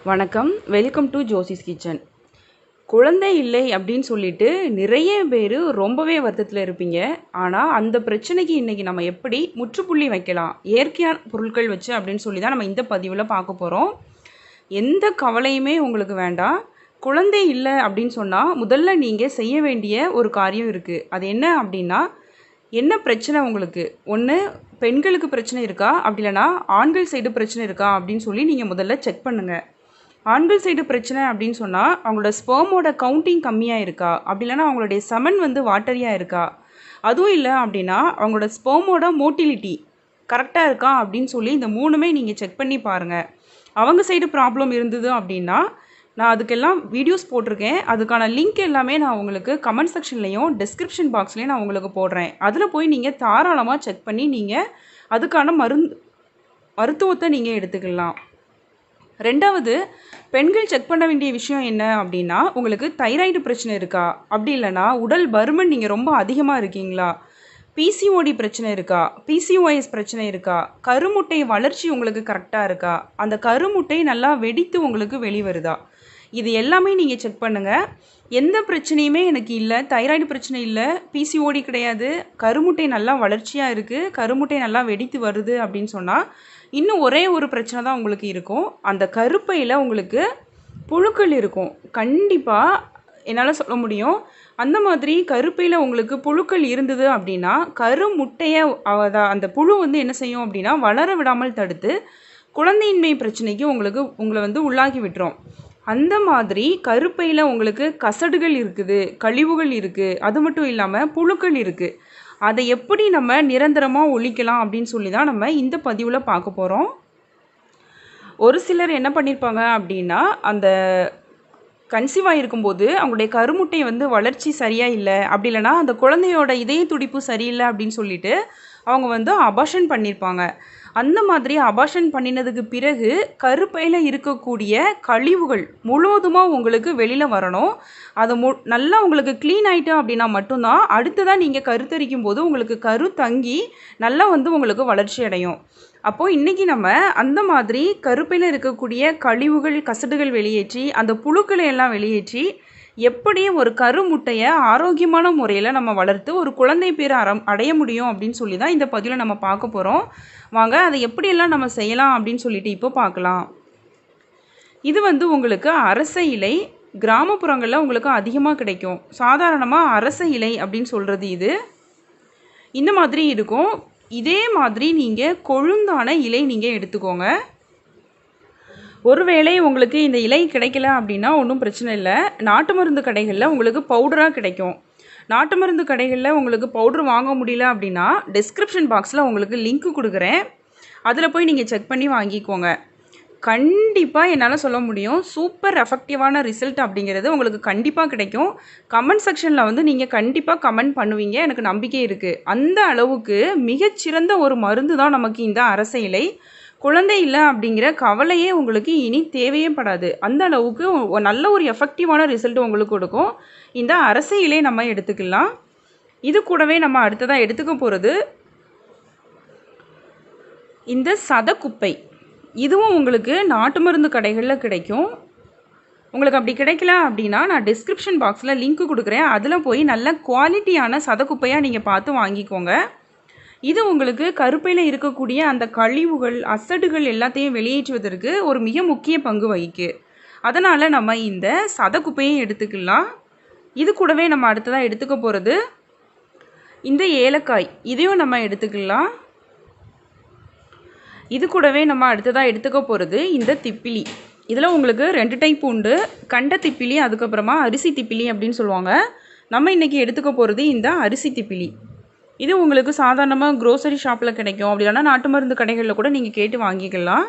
வணக்கம். Welcome to Josie's kitchen. குழந்தை இல்லை அப்படின்னு சொல்லிட்டு நிறைய பேர் ரொம்பவே வருத்தத்தில் இருப்பீங்க. ஆனால் அந்த பிரச்சனைக்கு இன்றைக்கி நம்ம எப்படி முற்றுப்புள்ளி வைக்கலாம் இயற்கையான பொருட்கள் வச்சு அப்படின்னு சொல்லி தான் நம்ம இந்த பதிவில் பார்க்க போகிறோம். எந்த கவலையுமே உங்களுக்கு வேண்டாம். குழந்தை இல்லை அப்படின்னு சொன்னால் முதல்ல நீங்கள் செய்ய வேண்டிய ஒரு காரியம் இருக்குது. அது என்ன அப்படின்னா, என்ன பிரச்சனை உங்களுக்கு? ஒன்று பெண்களுக்கு பிரச்சனை இருக்கா, அப்படி இல்லைனா ஆண்கள் சைடு பிரச்சனை இருக்கா அப்படின்னு சொல்லி நீங்கள் முதல்ல செக் பண்ணுங்கள். ஆண்கள் சைடு பிரச்சனை அப்படின்னு சொன்னால் அவங்களோட ஸ்பெர்மோட கவுண்டிங் கம்மியாக இருக்கா, அப்படி இல்லைனா அவங்களுடைய செமன் வாட்டரியாக இருக்கா, அதுவும் இல்லை அப்படின்னா அவங்களோட ஸ்பெர்மோட மோட்டிலிட்டி கரெக்டாக இருக்கா அப்படின்னு சொல்லி இந்த மூணுமே நீங்கள் செக் பண்ணி பாருங்கள். அவங்க சைடு ப்ராப்ளம் இருந்தது அப்படின்னா நான் அதுக்கெல்லாம் வீடியோஸ் போட்டிருக்கேன். அதுக்கான லிங்க் எல்லாமே நான் உங்களுக்கு கமெண்ட் செக்ஷன்லேயும் டிஸ்கிரிப்ஷன் பாக்ஸ்லேயும் நான் உங்களுக்கு போடுறேன். அதில் போய் நீங்கள் தாராளமாக செக் பண்ணி நீங்கள் அதுக்கான மருத்துவத்தை நீங்கள் எடுத்துக்கலாம். ரெண்டாவது, பெண்கள் செக் பண்ண வேண்டிய விஷயம் என்ன அப்படின்னா, உங்களுக்கு தைராய்டு பிரச்சனை இருக்கா, அப்படி இல்லைனா உடல் பருமன் நீங்கள் ரொம்ப அதிகமாக இருக்கீங்களா, பிசிஓடி பிரச்சனை இருக்கா, பிசிஓஎஸ் பிரச்சனை இருக்கா, கருமுட்டை வளர்ச்சி உங்களுக்கு கரெக்டாக இருக்கா, அந்த கருமுட்டை நல்லா வெடித்து உங்களுக்கு வெளிவருதா, இது எல்லாமே நீங்கள் செக் பண்ணுங்கள். எந்த பிரச்சனையுமே எனக்கு இல்லை, தைராய்டு பிரச்சனை இல்லை, பிசிஓடி கிடையாது, கருமுட்டை நல்லா வளர்ச்சியாக இருக்குது, கருமுட்டை நல்லா வெடித்து வருது அப்படின்னு சொன்னால் இன்னும் ஒரே ஒரு பிரச்சனை தான் உங்களுக்கு இருக்கும். அந்த கருப்பையில் உங்களுக்கு புழுக்கள் இருக்கும். கண்டிப்பாக என்னால் சொல்ல முடியும். அந்த மாதிரி கருப்பையில் உங்களுக்கு புழுக்கள் இருந்தது அப்படின்னா கருமுட்டையை அந்த புழு என்ன செய்யும் அப்படின்னா வளர விடாமல் தடுத்து குழந்தையின்மை பிரச்சனைக்கு உங்களை உள்ளாக்கி விட்டுரும். அந்த மாதிரி கருப்பையில் உங்களுக்கு கசடுகள் இருக்குது, கழிவுகள் இருக்குது, அது மட்டும் இல்லாமல் புழுக்கள் இருக்குது. அதை எப்படி நம்ம நிரந்தரமாக ஒழிக்கலாம் அப்படின்னு சொல்லி தான் நம்ம இந்த பதிவில் பார்க்க போகிறோம். ஒரு சிலர் என்ன பண்ணியிருப்பாங்க அப்படின்னா, அந்த கன்சீவாக இருக்கும்போது அவங்களுடைய கருமுட்டை வளர்ச்சி சரியாக இல்லை, அப்படி இல்லைனா அந்த குழந்தையோட இதய துடிப்பு சரியில்லை அப்படின்னு சொல்லிட்டு அவங்க அபார்ஷன் பண்ணியிருப்பாங்க. அந்த மாதிரி அபார்ஷன் பண்ணினதுக்கு பிறகு கருப்பையில் இருக்கக்கூடிய கழிவுகள் முழுவதுமாக உங்களுக்கு வெளியில் வரணும். அது நல்லா உங்களுக்கு க்ளீன் ஆகிட்டு அப்படின்னா மட்டும்தான் அடுத்ததான் நீங்கள் கருத்தரிக்கும் போது உங்களுக்கு கரு தங்கி நல்லா உங்களுக்கு வளர்ச்சி அடையும். அப்போது இன்றைக்கி நம்ம அந்த மாதிரி கருப்பையில் இருக்கக்கூடிய கழிவுகள் கசடுகள் வெளியேற்றி அந்த புழுக்களை எல்லாம் வெளியேற்றி எப்படி ஒரு கருமுட்டையை ஆரோக்கியமான முறையில் நம்ம வளர்த்து ஒரு குழந்தை பேர் அடைய முடியும் அப்படின்னு சொல்லி தான் இந்த பதிவில் நம்ம பார்க்க போகிறோம். வாங்க அதை எப்படியெல்லாம் நம்ம செய்யலாம் அப்படின்னு சொல்லிட்டு இப்போ பார்க்கலாம். இது உங்களுக்கு அரச இலை கிராமப்புறங்களில் உங்களுக்கு அதிகமாக கிடைக்கும். சாதாரணமாக அரச இலை அப்படின்னு சொல்கிறது இது இந்த மாதிரி இருக்கும். இதே மாதிரி நீங்கள் கொழுந்தான இலை நீங்கள் எடுத்துக்கோங்க. ஒருவேளை உங்களுக்கு இந்த இலை கிடைக்கல அப்படின்னா ஒன்றும் பிரச்சனை இல்லை. நாட்டு மருந்து கடைகளில் உங்களுக்கு பவுடராக கிடைக்கும். நாட்டு மருந்து கடைகளில் உங்களுக்கு பவுட்ரு வாங்க முடியல அப்படின்னா டிஸ்கிரிப்ஷன் பாக்ஸில் உங்களுக்கு லிங்க்கு கொடுக்குறேன். அதில் போய் நீங்கள் செக் பண்ணி வாங்கிக்கோங்க. கண்டிப்பாக என்னால் சொல்ல முடியும், சூப்பர் எஃபெக்டிவான ரிசல்ட் அப்படிங்கிறது உங்களுக்கு கண்டிப்பாக கிடைக்கும். கமெண்ட் செக்ஷனில் நீங்கள் கண்டிப்பாக கமெண்ட் பண்ணுவீங்க, எனக்கு நம்பிக்கை இருக்குது. அந்த அளவுக்கு மிகச்சிறந்த ஒரு மருந்து தான் நமக்கு இந்த அரச இலை. குழந்தை இல்லை அப்படிங்கிற கவலையே உங்களுக்கு இனி தேவையே படாது. அந்த அளவுக்கு நல்ல ஒரு எஃபெக்டிவான ரிசல்ட் உங்களுக்கு கொடுக்கும். இந்த அரச இலை நம்ம எடுத்துக்கலாம். இது கூடவே நம்ம அடுத்ததாக எடுத்துக்க போகிறது இந்த சதக்குப்பை. இதுவும் உங்களுக்கு நாட்டு மருந்து கடைகளில் கிடைக்கும். உங்களுக்கு அப்படி கிடைக்கல அப்படின்னா நான் டிஸ்கிரிப்ஷன் பாக்ஸில் லிங்க்கு கொடுக்குறேன். அதில் போய் நல்ல குவாலிட்டியான சதக்குப்பையாக நீங்கள் பார்த்து வாங்கிக்கோங்க. இது உங்களுக்கு கருப்பையில் இருக்கக்கூடிய அந்த கழிவுகள் அசடுகள் எல்லாத்தையும் வெளியேற்றுவதற்கு ஒரு மிக முக்கிய பங்கு வகிக்கு. அதனால் நம்ம இந்த சதக்குப்பையும் எடுத்துக்கலாம். இது கூடவே நம்ம அடுத்ததாக எடுத்துக்க போகிறது இந்த ஏலக்காய். இதையும் நம்ம எடுத்துக்கலாம். இது கூடவே நம்ம அடுத்ததாக எடுத்துக்க போகிறது இந்த திப்பிலி. இதில் உங்களுக்கு 2 டைப் உண்டு, கண்ட திப்பிலி அதுக்கப்புறமா அரிசி திப்பிலி அப்படின்னு சொல்லுவாங்க. நம்ம இன்றைக்கி எடுத்துக்க போகிறது இந்த அரிசி திப்பிலி. இது உங்களுக்கு சாதாரணமாக க்ரோசரி ஷாப்பில் கிடைக்கும், அப்படி இல்லைனா நாட்டு மருந்து கடைகளில் கூட நீங்கள் கேட்டு வாங்கிக்கலாம்.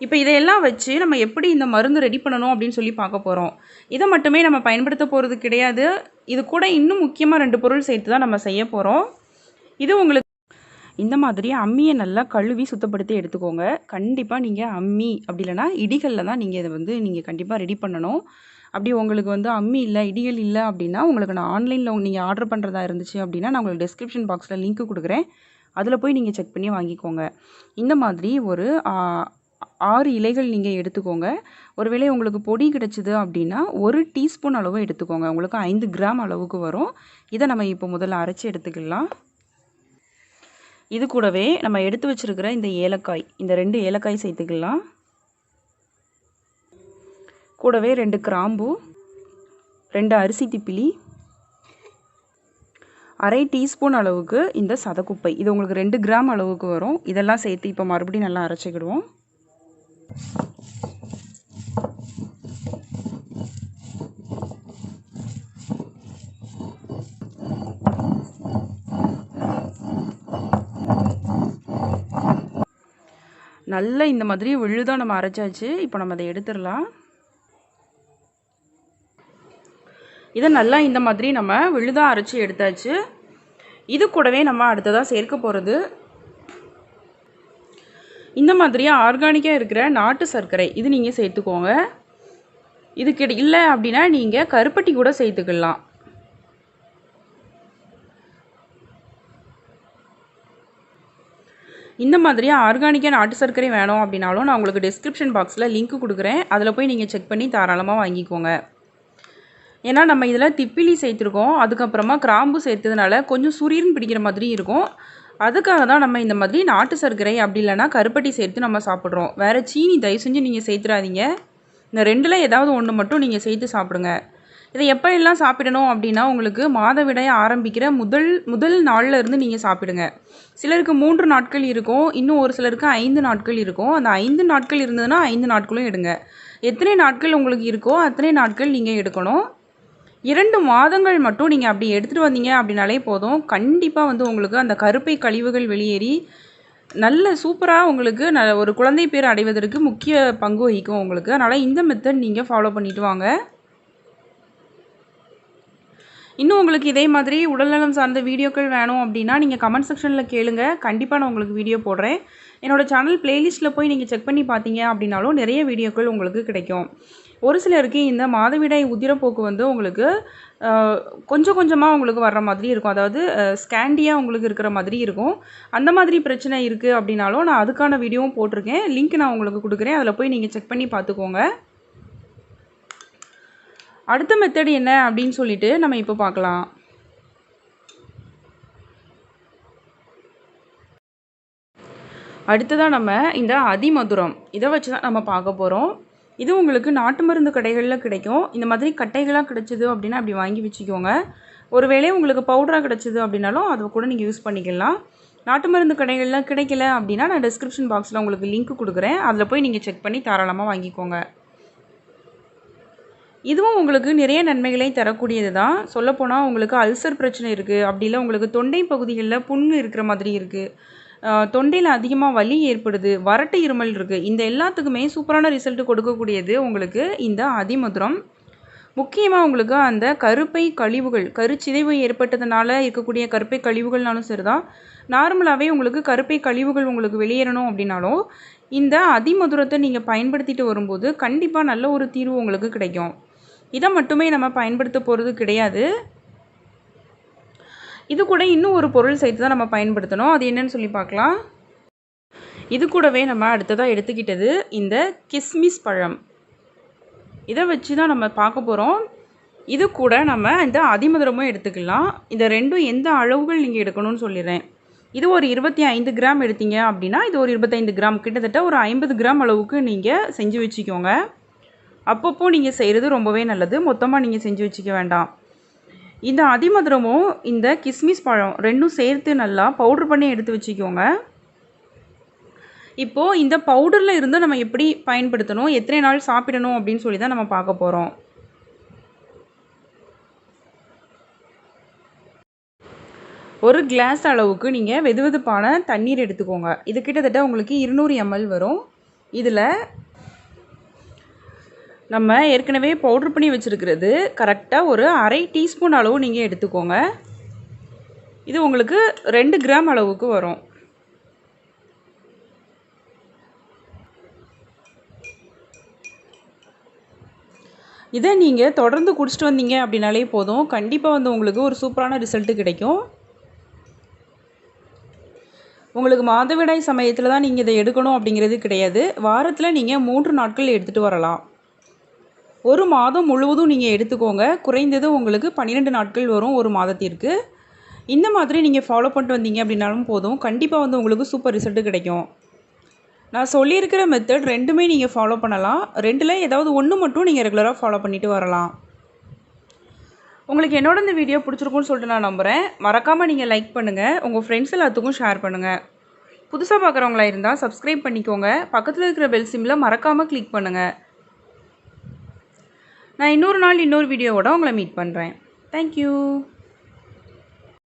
இப்போ இதையெல்லாம் வச்சு நம்ம எப்படி இந்த மருந்து ரெடி பண்ணணும் அப்படின்னு சொல்லி பார்க்க போகிறோம். இதை மட்டுமே நம்ம பயன்படுத்த போகிறது கிடையாது. இது கூட இன்னும் முக்கியமாக 2 பொருள் சேர்த்து தான் நம்ம செய்ய போகிறோம். இது உங்களுக்கு இந்த மாதிரி அம்மியை நல்லா கழுவி சுத்தப்படுத்தி எடுத்துக்கோங்க. கண்டிப்பாக நீங்கள் அம்மி அப்படி இல்லைனா இடிகளில் தான் நீங்கள் இதை நீங்கள் கண்டிப்பாக ரெடி பண்ணணும். அப்படி உங்களுக்கு அம்மி இல்லை இடிகள் இல்லை அப்படின்னா உங்களுக்கு நான் ஆன்லைனில் நீங்கள் ஆர்டர் பண்ணுறதா இருந்துச்சு அப்படின்னா நான் உங்களுக்கு டிஸ்கிரிப்ஷன் பாக்ஸில் லிங்க்கு கொடுக்குறேன். அதில் போய் நீங்கள் செக் பண்ணி வாங்கிக்கோங்க. இந்த மாதிரி ஒரு 6 இலைகள் நீங்கள் எடுத்துக்கோங்க. ஒருவேளை உங்களுக்கு பொடி கிடைச்சிது அப்படின்னா 1 டீஸ்பூன் அளவு எடுத்துக்கோங்க. உங்களுக்கு 5 கிராம் அளவுக்கு வரும். இதை நம்ம இப்போ முதல்ல அரைச்சி எடுத்துக்கலாம். இது கூடவே நம்ம எடுத்து வச்சுருக்கிற இந்த ஏலக்காய், இந்த 2 ஏலக்காய் சேர்த்துக்கலாம். கூடவே 2 கிராம்பு, 2 அரிசி திப்பிலி, 1/2 டீஸ்பூன் அளவுக்கு இந்த சதக்குப்பை. இது உங்களுக்கு 2 கிராம் அளவுக்கு வரும். இதெல்லாம் சேர்த்து இப்போ மறுபடியும் நல்லா அரைச்சிக்கிடுவோம். நல்லா இந்த மாதிரி விழுதாக நம்ம அரைச்சாச்சு. இப்போ நம்ம அதை எடுத்துடலாம். இதை நல்லா இந்த மாதிரி நம்ம விழுதாக அரைச்சி எடுத்தாச்சு. இது கூடவே நம்ம அடுத்ததாக சேர்க்க போகிறது இந்த மாதிரியாக ஆர்கானிக்காக இருக்கிற நாட்டு சர்க்கரை. இது நீங்கள் சேர்த்துக்கோங்க. இது இல்லை அப்படின்னா நீங்கள் கருப்பட்டி கூட சேர்த்துக்கலாம். இந்த மாதிரியாக ஆர்கானிக்காக நாட்டு சர்க்கரை வேணும் அப்படின்னாலும் நான் உங்களுக்கு டிஸ்கிரிப்ஷன் பாக்ஸில் லிங்க் கொடுக்குறேன். அதில் போய் நீங்கள் செக் பண்ணி தாராளமாக வாங்கிக்கோங்க. ஏன்னா நம்ம இதில் திப்பிலி சேர்த்துருக்கோம், அதுக்கப்புறமா கிராம்பு சேர்த்ததுனால கொஞ்சம் சுரீர்னு பிடிக்கிற மாதிரி இருக்கும். அதுக்காக தான் நம்ம இந்த மாதிரி நாட்டு சர்க்கரை அப்படி இல்லைனா கருப்பட்டி சேர்த்து நம்ம சாப்பிட்றோம். வேறு சீனி தயவு செஞ்சு நீங்கள் சேர்த்துறாதீங்க. இந்த 2ல் ஏதாவது ஒன்று மட்டும் நீங்கள் சேர்த்து சாப்பிடுங்க. இதை எப்போ எல்லாம் சாப்பிடணும் அப்படின்னா உங்களுக்கு மாதவிடாய் ஆரம்பிக்கிற முதல் நாளில் இருந்து நீங்கள் சாப்பிடுங்க. சிலருக்கு 3 நாட்கள் இருக்கும், இன்னும் ஒரு சிலருக்கு 5 நாட்கள் இருக்கும். அந்த 5 நாட்கள் இருந்ததுன்னா 5 நாட்களும் எடுங்க. எத்தனை நாட்கள் உங்களுக்கு இருக்கோ அத்தனை நாட்கள் நீங்கள் எடுக்கணும். 2 மாதங்கள் மட்டும் நீங்கள் அப்படி எடுத்துகிட்டு வந்தீங்க அப்படின்னாலே போதும். கண்டிப்பாக உங்களுக்கு அந்த கருப்பை கழிவுகள் வெளியேறி நல்ல சூப்பராக உங்களுக்கு ஒரு குழந்தை பேர் அடைவதற்கு முக்கிய பங்கு வகிக்கும் உங்களுக்கு. அதனால் இந்த மெத்தட் நீங்கள் ஃபாலோ பண்ணிட்டு வாங்க. இன்னும் உங்களுக்கு இதே மாதிரி உடல்நலம் சார்ந்த வீடியோக்கள் வேணும் அப்படின்னா நீங்கள் கமெண்ட் செக்ஷனில் கேளுங்க. கண்டிப்பாக நான் உங்களுக்கு வீடியோ போடுறேன். என்னோடய சேனல் ப்ளேலிஸ்ட்டில் போய் நீங்கள் செக் பண்ணி பார்த்தீங்க அப்படின்னாலும் நிறைய வீடியோக்கள் உங்களுக்கு கிடைக்கும். ஒரு சிலருக்கு இந்த மாதவிடாய் உதிரப்போக்கு உங்களுக்கு கொஞ்சம் கொஞ்சமாக உங்களுக்கு வர்ற மாதிரி இருக்கும். அதாவது ஸ்கேண்டியாக உங்களுக்கு இருக்கிற மாதிரி இருக்கும். அந்த மாதிரி பிரச்சனை இருக்குது அப்படின்னாலும் நான் அதுக்கான வீடியோவும் போட்டிருக்கேன். லிங்க் நான் உங்களுக்கு கொடுக்குறேன். அதில் போய் நீங்கள் செக் பண்ணி பார்த்துக்கோங்க. அடுத்த மெத்தட் என்ன அப்படின்னு சொல்லிட்டு நம்ம இப்போ பார்க்கலாம். அடுத்ததாக நம்ம இந்த அதிமதுரம் இதை வச்சு தான் நம்ம பார்க்க போகிறோம். இது உங்களுக்கு நாட்டு மருந்து கடைகளில் கிடைக்கும். இந்த மாதிரி கட்டைகளாக கிடைச்சிது அப்படின்னா அப்படி வாங்கி வச்சுக்கோங்க. ஒருவேளை உங்களுக்கு பவுடராக கிடைச்சிது அப்படின்னாலும் அதை கூட நீங்கள் யூஸ் பண்ணிக்கலாம். நாட்டு மருந்து கடைகளில் கிடைக்கல அப்படின்னா நான் டிஸ்கிரிப்ஷன் பாக்ஸில் உங்களுக்கு லிங்க் கொடுக்குறேன். அதில் போய் நீங்கள் செக் பண்ணி தாராளமாக வாங்கிக்கோங்க. இதுவும் உங்களுக்கு நிறைய நன்மைகளை தரக்கூடியது தான். சொல்லப்போனால் உங்களுக்கு அல்சர் பிரச்சனை இருக்குது, அப்படி இல்லை உங்களுக்கு தொண்டை பகுதிகளில் புண்ணு இருக்கிற மாதிரி இருக்குது, தொண்டையில் அதிகமாக வலி ஏற்படுது, வறட்டு இருமல் இருக்குது, இந்த எல்லாத்துக்குமே சூப்பரான ரிசல்ட் கொடுக்கக்கூடியது உங்களுக்கு இந்த அதிமதுரம். முக்கியமாக உங்களுக்கு அந்த கருப்பை கழிவுகள், கருச்சிதைவு ஏற்பட்டதுனால இருக்கக்கூடிய கருப்பை கழிவுகள்னாலும் சரிதான், நார்மலாகவே உங்களுக்கு கருப்பை கழிவுகள் உங்களுக்கு வெளியேறணும் அப்படின்னாலும் இந்த அதிமதுரத்தை நீங்கள் பயன்படுத்திட்டு வரும்போது கண்டிப்பாக நல்ல ஒரு தீர்வு உங்களுக்கு கிடைக்கும். இதை மட்டுமே நம்ம பயன்படுத்த போகிறது கிடையாது. இது கூட இன்னும் ஒரு பொருள் சேர்த்து தான் நம்ம பயன்படுத்தணும். அது என்னன்னு சொல்லி பார்க்கலாம். இது கூடவே நம்ம அடுத்ததாக எடுத்துக்கிட்டது இந்த கிஸ்மிஸ் பழம். இதை வச்சு தான் நம்ம பார்க்க போகிறோம். இது கூட நம்ம இந்த அதிமதுரமும் எடுத்துக்கலாம். இந்த ரெண்டும் எந்த அளவுகள் நீங்கள் எடுக்கணும்னு சொல்லிடுறேன். இது ஒரு 25 கிராம் எடுத்தீங்க அப்படின்னா இது ஒரு 25 கிராம், கிட்டத்தட்ட ஒரு 50 கிராம் அளவுக்கு நீங்கள் செஞ்சு வச்சுக்கோங்க. அப்பப்போ நீங்கள் செய்கிறது ரொம்பவே நல்லது. மொத்தமாக நீங்கள் செஞ்சு வச்சுக்க வேண்டாம். இந்த அதிமதுரமும் இந்த கிஸ்மிஸ் பழம் ரெண்டும் சேர்த்து நல்லா பவுட்ரு பண்ணி எடுத்து வச்சுக்கோங்க. இப்போது இந்த பவுடரில் இருந்து நம்ம எப்படி பயன்படுத்தணும், எத்தனை நாள் சாப்பிடணும் அப்படின்னு சொல்லி தான் நம்ம பார்க்க போகிறோம். ஒரு கிளாஸ் அளவுக்கு நீங்கள் வெதுவெதுப்பான தண்ணீர் எடுத்துக்கோங்க. இது கிட்டத்தட்ட உங்களுக்கு 200 ml வரும். இதில் நம்ம ஏற்கனவே பவுட்ரு பண்ணி வச்சுருக்கிறது கரெக்டாக ஒரு 1/2 டீஸ்பூன் அளவு நீங்கள் எடுத்துக்கோங்க. இது உங்களுக்கு 2 கிராம் அளவுக்கு வரும். இதை நீங்கள் தொடர்ந்து குடிச்சிட்டு வந்தீங்க அப்படின்னாலே போதும், கண்டிப்பாக உங்களுக்கு ஒரு சூப்பரான ரிசல்ட்டு கிடைக்கும். உங்களுக்கு மாதவிடாய் சமயத்தில் தான் நீங்கள் இதை எடுக்கணும் அப்படிங்கிறது கிடையாது. வாரத்தில் நீங்கள் 3 நாட்கள் எடுத்துகிட்டு வரலாம். ஒரு மாதம் முழுவதும் நீங்கள் எடுத்துக்கோங்க. குறைந்தது உங்களுக்கு 12 நாட்கள் வரும் ஒரு மாதத்திற்கு. இந்த மாதிரி நீங்கள் ஃபாலோ பண்ணிட்டு வந்தீங்க அப்படின்னாலும் போதும். கண்டிப்பாக உங்களுக்கு சூப்பர் ரிசல்ட்டு கிடைக்கும். நான் சொல்லியிருக்கிற மெத்தட் 2மே நீங்கள் ஃபாலோ பண்ணலாம். 2ல் ஏதாவது ஒன்று மட்டும் நீங்கள் ரெகுலராக ஃபாலோ பண்ணிட்டு வரலாம். உங்களுக்கு என்னோட இந்த வீடியோ பிடிச்சிருக்குன்னு சொல்லிட்டு நான் நம்புகிறேன். மறக்காமல் நீங்கள் லைக் பண்ணுங்கள். உங்கள் ஃப்ரெண்ட்ஸ் எல்லாத்துக்கும் ஷேர் பண்ணுங்கள். புதுசாக பார்க்குறவங்களா இருந்தால் சப்ஸ்கிரைப் பண்ணிக்கோங்க. பக்கத்தில் இருக்கிற பெல் சிம்மில் மறக்காமல் கிளிக் பண்ணுங்கள். நான் இன்னொரு நாள் இன்னொரு வீடியோவோட உங்களை மீட் பண்ணுறேன். தேங்க்யூ.